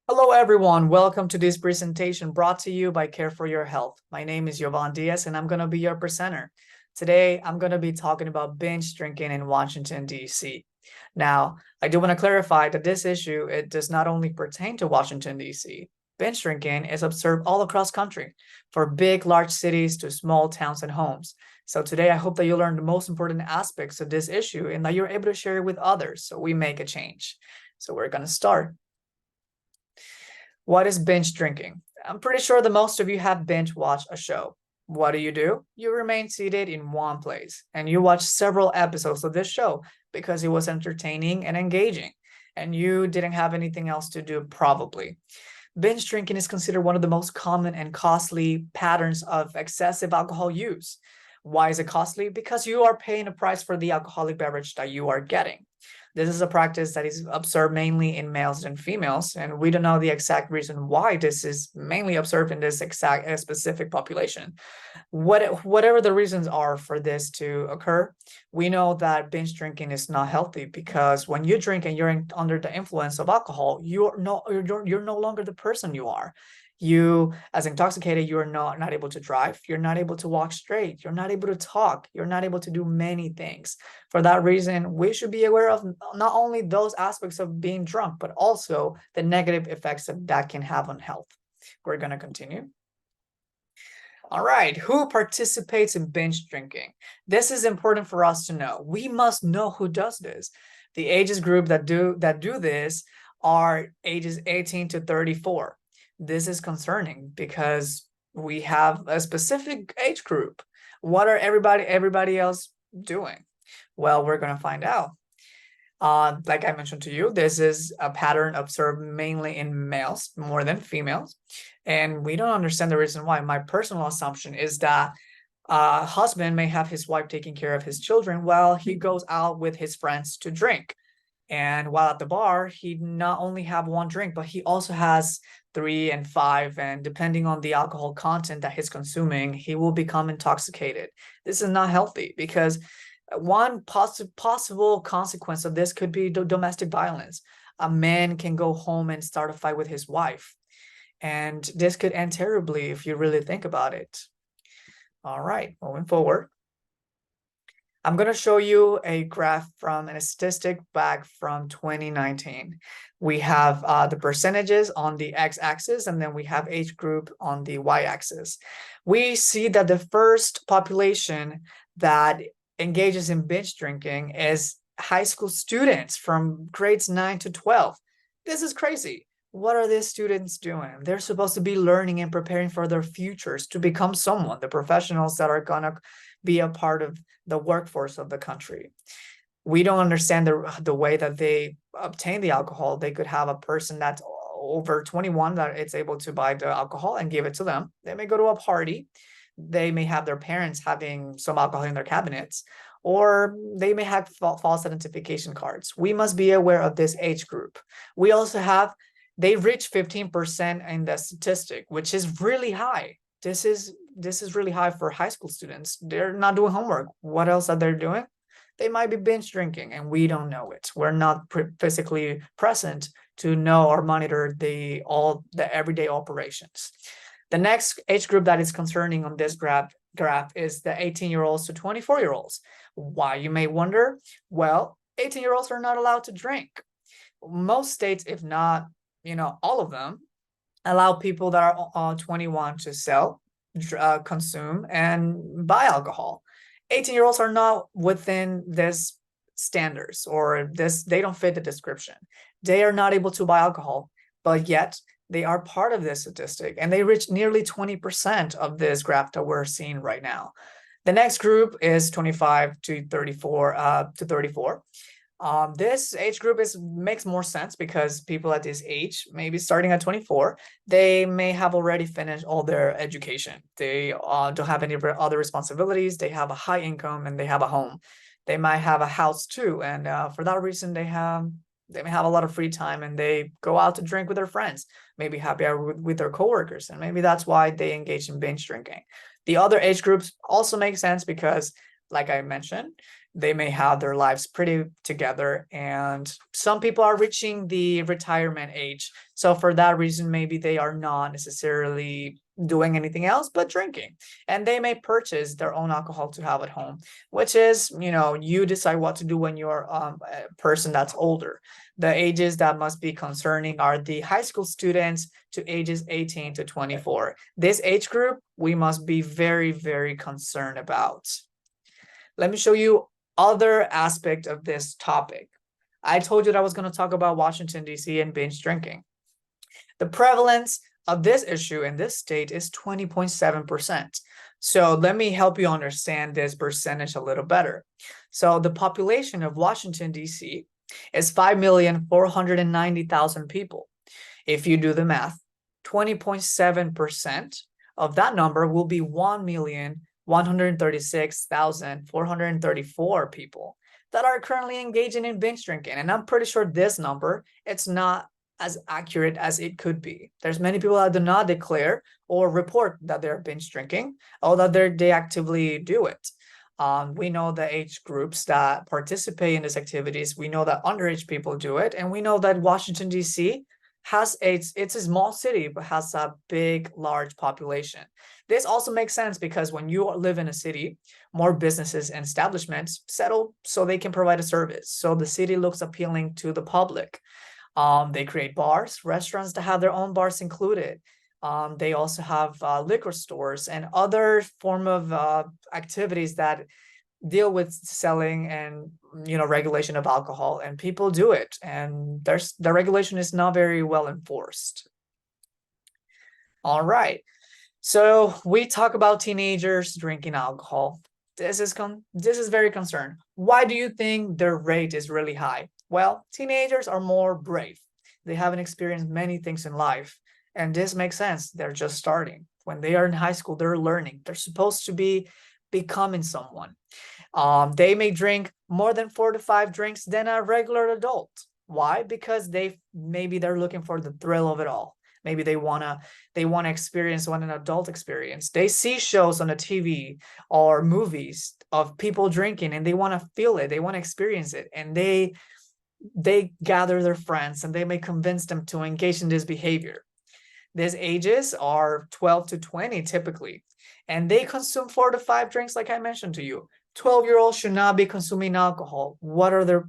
Hello, everyone. Welcome to this presentation brought to you by Care for Your Health. My name is Jovan Diaz, and I'm going to be your presenter. Today, I'm going to be talking about binge drinking in Washington, D.C. Now, I do want to clarify that this issue, it does not only pertain to Washington, D.C. Binge drinking is observed all across country, from big, large cities to small towns and homes. So today, I hope that you learn the most important aspects of this issue and that you're able to share it with others so we make a change. So we're going to start. What is binge drinking? I'm pretty sure the most of you have binge watched a show. What do? You remain seated in one place and you watch several episodes of this show because it was entertaining and engaging, and you didn't have anything else to do, probably. Binge drinking is considered one of the most common and costly patterns of excessive alcohol use. Why is it costly? Because you are paying a price for the alcoholic beverage that you are getting. This is a practice that is observed mainly in males and females, and we don't know the exact reason why this is mainly observed in this exact specific population. Whatever the reasons are for this to occur, we know that binge drinking is not healthy because when you drink and under the influence of alcohol, you're no longer the person you are. You, as intoxicated, you're not able to drive, you're not able to walk straight, you're not able to talk, you're not able to do many things. For that reason, we should be aware of not only those aspects of being drunk, but also the negative effects that can have on health. We're going to continue. All right, who participates in binge drinking? This is important for us to know. We must know who does this. The ages group that do this are ages 18 to 34. This is concerning because we have a specific age group. What are everybody else doing? Well, we're going to find out. Like I mentioned to you, this is a pattern observed mainly in males more than females. And we don't understand the reason why. My personal assumption is that a husband may have his wife taking care of his children while he goes out with his friends to drink. And while at the bar, he not only have one drink, but he also has three and five. And depending on the alcohol content that he's consuming, he will become intoxicated. This is not healthy because one possible consequence of this could be domestic violence. A man can go home and start a fight with his wife. And this could end terribly if you really think about it. All right, moving forward. I'm going to show you a graph from a statistic back from 2019. We have the percentages on the x-axis, and then we have age group on the y-axis. We see that the first population that engages in binge drinking is high school students from grades 9 to 12. This is crazy. What are these students doing? They're supposed to be learning and preparing for their futures to become someone, the professionals that are going to be a part of the workforce of the country. We don't understand the way that they obtain the alcohol. They could have a person that's over 21 that it's able to buy the alcohol and give it to them. They may go to a party. They may have their parents having some alcohol in their cabinets, or they may have false identification cards. We must be aware of this age group. We also have, they reach 15% in the statistic, which is really high. This is really high for high school students. They're not doing homework. What else are they doing? They might be binge drinking and we don't know it. We're not physically present to know or monitor the everyday operations. The next age group that is concerning on this graph is the 18-year-olds to 24-year-olds. Why, you may wonder? Well, 18-year-olds are not allowed to drink. Most states, if not, all of them, allow people that are 21 to sell, consume, and buy alcohol. 18-year-olds are not within this standards, or they don't fit the description. They are not able to buy alcohol, but yet they are part of this statistic, and they reach nearly 20% of this graph that we're seeing right now. The next group is 25 to 34. This age group makes more sense because people at this age, maybe starting at 24, they may have already finished all their education. They don't have any other responsibilities. They have a high income and they have a home. They might have a house too, and for that reason, they may have a lot of free time and they go out to drink with their friends, maybe happy hour with their coworkers, and maybe that's why they engage in binge drinking. The other age groups also make sense because, like I mentioned, They may have their lives pretty together, and some people are reaching the retirement age. So for that reason, maybe they are not necessarily doing anything else but drinking. And they may purchase their own alcohol to have at home, which is, you decide what to do when you're a person that's older. The ages that must be concerning are the high school students to ages 18 to 24. This age group, we must be very, very concerned about. Let me show you other aspect of this topic. I told you that I was going to talk about Washington, D.C. and binge drinking. The prevalence of this issue in this state is 20.7%. So let me help you understand this percentage a little better. So the population of Washington, D.C. is 5,490,000 people. If you do the math, 20.7% of that number will be 1,136,434 people that are currently engaging in binge drinking. And I'm pretty sure this number, it's not as accurate as it could be. There's many people that do not declare or report that they're binge drinking, or that they actively do it. We know the age groups that participate in these activities. We know that underage people do it, and we know that Washington, D.C. it's a small city, but has a big, large population. This also makes sense because when you live in a city, more businesses and establishments settle so they can provide a service. So the city looks appealing to the public. They create bars, restaurants that have their own bars included. They also have liquor stores and other form of activities that deal with selling and regulation of alcohol, and people do it, and the regulation is not very well enforced. All right, so we talk about teenagers drinking alcohol. This is very concerned. Why do you think their rate is really high? Well, teenagers are more brave. They haven't experienced many things in life, and this makes sense. They're just starting. When they are in high school, they're learning. They're supposed to be becoming someone. They may drink more than 4 to 5 drinks than a regular adult. Why? Because maybe they're looking for the thrill of it all. Maybe they wanna experience what an adult experience. They see shows on the TV or movies of people drinking, and they want to feel it. They want to experience it, and they gather their friends, and they may convince them to engage in this behavior. These ages are 12 to 20 typically, and they consume 4 to 5 drinks, like I mentioned to you. 12-year-olds should not be consuming alcohol. What are they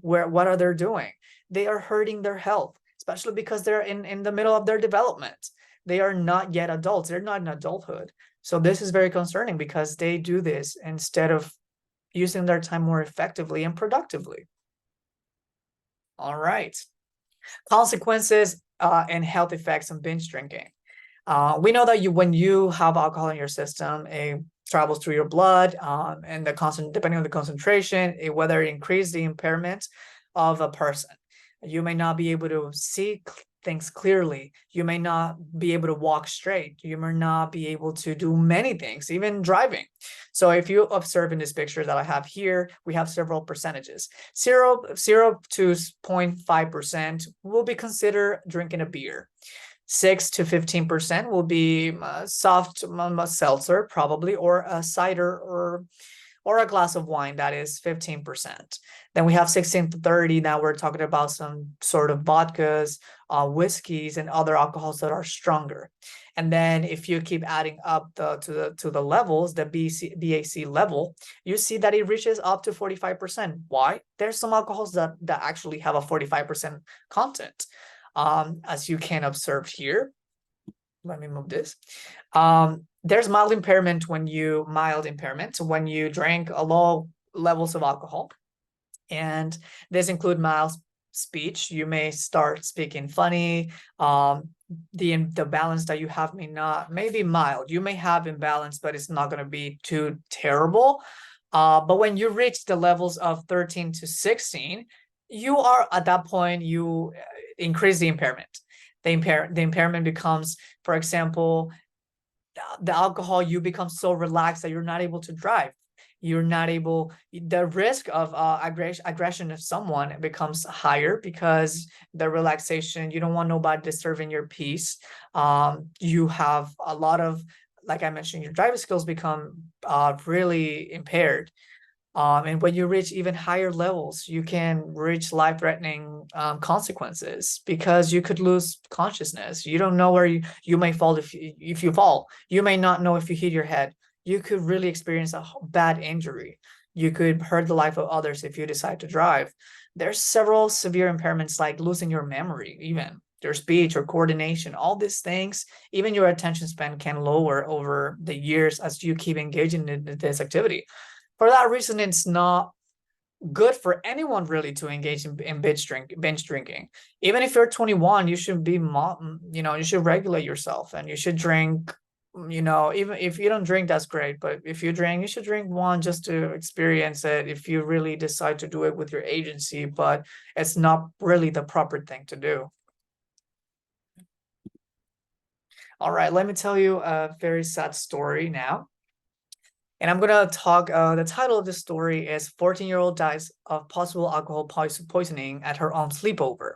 doing? They are hurting their health, especially because they're in the middle of their development. They are not yet adults. They're not in adulthood. So this is very concerning because they do this instead of using their time more effectively and productively. All right. Consequences and health effects of binge drinking. We know that when you have alcohol in your system, it travels through your blood, and depending on the concentration, whether it increases the impairment of a person. You may not be able to see things clearly. You may not be able to walk straight. You may not be able to do many things, even driving. So if you observe in this picture that I have here, we have several percentages. 0 to 0.5% will be considered drinking a beer. 6 to 15% will be soft seltzer, probably, or a cider, or a glass of wine, that is 15%. Then we have 16 to 30. Now we're talking about some sort of vodkas, whiskeys, and other alcohols that are stronger. And then if you keep adding up to the levels, the BAC level, you see that it reaches up to 45%. Why? There's some alcohols that actually have a 45% content. As you can observe here. Let me move this. There's mild impairment when you drink a low levels of alcohol. And this include mild speech. You may start speaking funny. The balance that you have may be mild. You may have imbalance, but it's not going to be too terrible. But when you reach the levels of 13 to 16, you are at that point, you increase the impairment. The impairment becomes, for example, the alcohol, you become so relaxed that you're not able to drive. The risk of aggression of someone becomes higher because the relaxation, you don't want nobody disturbing your peace. You have a lot of, like I mentioned, your driving skills become really impaired. And when you reach even higher levels, you can reach life-threatening consequences because you could lose consciousness. You don't know where you may fall if you fall. You may not know if you hit your head. You could really experience a bad injury. You could hurt the life of others if you decide to drive. There's several severe impairments like losing your memory, even your speech or coordination. All these things, even your attention span can lower over the years as you keep engaging in this activity. For that reason, it's not good for anyone really to engage in binge drinking. Even if you're 21, you should be, you should regulate yourself and you should drink, even if you don't drink, that's great. But if you drink, you should drink one just to experience it if you really decide to do it with your agency, but it's not really the proper thing to do. All right, let me tell you a very sad story now. And I'm gonna talk. The title of the story is 14-year-old dies of possible alcohol poisoning at her own sleepover.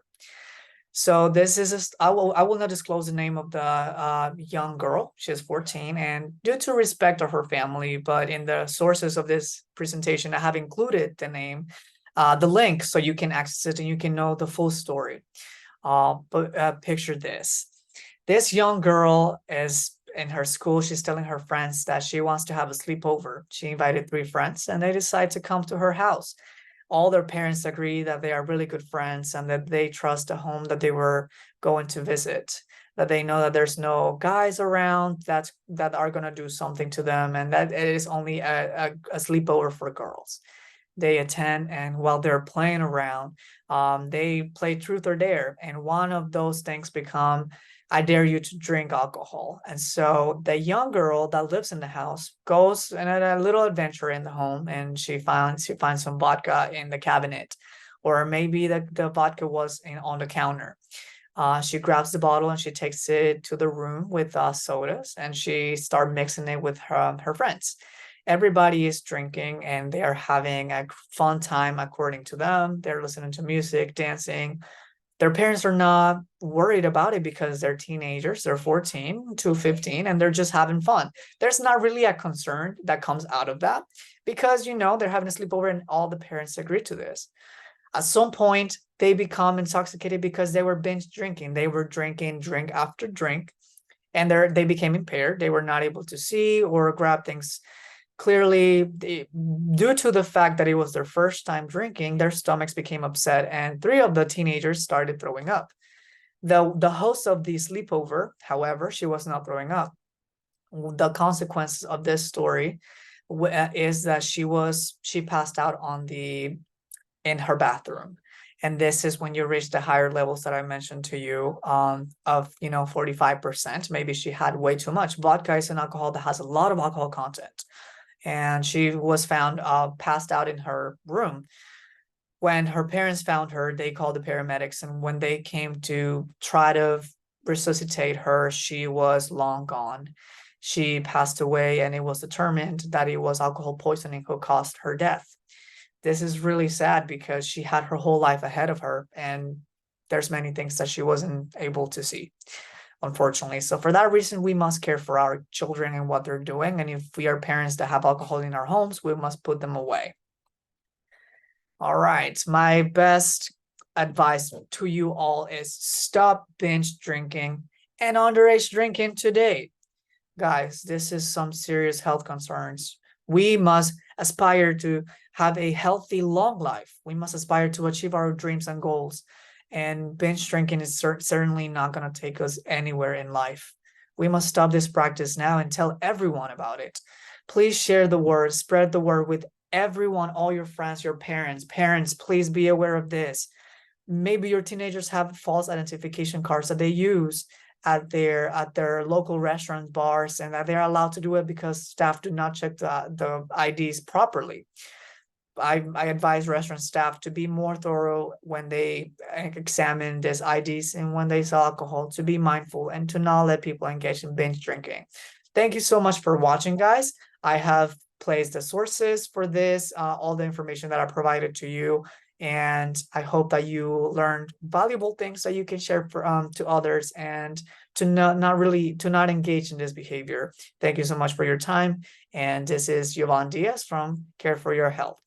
So this is I will not disclose the name of the young girl. She's 14, and due to respect of her family, but in the sources of this presentation, I have included the name, the link, so you can access it and you can know the full story. But picture this. This young girl is in her school. She's telling her friends that she wants to have a sleepover. She invited 3 friends and they decide to come to her house. All their parents agree that they are really good friends and that they trust the home that they were going to visit, that they know that there's no guys around that are going to do something to them, and that it is only a sleepover for girls. They attend, and while they're playing around, they play truth or dare, and one of those things become, I dare you to drink alcohol. And so the young girl that lives in the house goes on a little adventure in the home, and she finds some vodka in the cabinet, or maybe the vodka was on the counter. She grabs the bottle and she takes it to the room with sodas, and she starts mixing it with her friends. Everybody is drinking and they are having a fun time according to them. They're listening to music, dancing. Their parents are not worried about it because they're teenagers. They're 14 to 15 and they're just having fun. There's not really a concern that comes out of that because, they're having a sleepover and all the parents agree to this. At some point, they become intoxicated because they were binge drinking. They were drinking drink after drink, and they became impaired. They were not able to see or grab things clearly. Due to the fact that it was their first time drinking, their stomachs became upset, and 3 of the teenagers started throwing up. The host of the sleepover, however, she was not throwing up. The consequences of this story is that she passed out in her bathroom. And this is when you reach the higher levels that I mentioned to you, of 45%. Maybe she had way too much. Vodka is an alcohol that has a lot of alcohol content, and she was found passed out in her room. When her parents found her, they called the paramedics, and when they came to try to resuscitate her, she was long gone. She passed away, and it was determined that it was alcohol poisoning who caused her death. This is really sad because she had her whole life ahead of her, and there's many things that she wasn't able to see, unfortunately. So for that reason, we must care for our children and what they're doing. And if we are parents that have alcohol in our homes, we must put them away. All right. My best advice to you all is stop binge drinking and underage drinking today. Guys, this is some serious health concerns. We must aspire to have a healthy, long life. We must aspire to achieve our dreams and goals. And binge drinking is certainly not going to take us anywhere in life. We must stop this practice now and tell everyone about it. Please share the word, spread the word with everyone, all your friends, your parents. Parents, please be aware of this. Maybe your teenagers have false identification cards that they use at their local restaurant, bars, and that they're allowed to do it because staff do not check the IDs properly. I advise restaurant staff to be more thorough when they examine these IDs and when they sell alcohol, to be mindful and to not let people engage in binge drinking. Thank you so much for watching, guys. I have placed the sources for this, all the information that I provided to you, and I hope that you learned valuable things that you can share to others, and to not engage in this behavior. Thank you so much for your time. And this is Yovan Diaz from Care for Your Health.